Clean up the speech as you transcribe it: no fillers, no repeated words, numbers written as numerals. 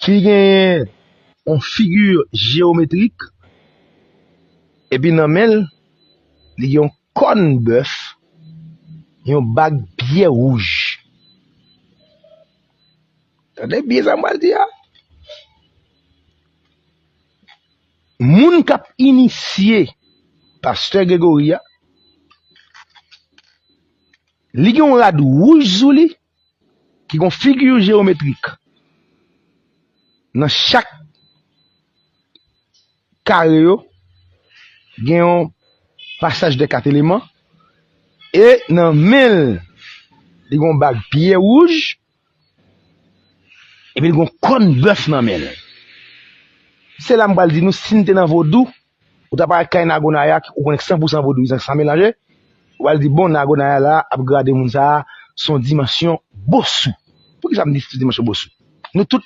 Li gen une figure géométrique et puis nan men li gen un corne bœuf, un bague bien rouge. Tendez bien ça mal dit. Moun kap initié pasteur Gregoria, li gen un rad rouge sou li qui gon figure géométrique. Dans chaque carré yo, gen un passage de 4 éléments et dans men li gon bague pied rouge et puis li gon corne bœuf nan men. C'est là m'bal di nous si nous dans vodou ou t'a pas kay nagonaya ou connaît 100% vodou sans mélanger ou al di bon nagonaya là ap grade moun ça son dimension bossou. Pour qui ça me dit dimension bossou? Nous tout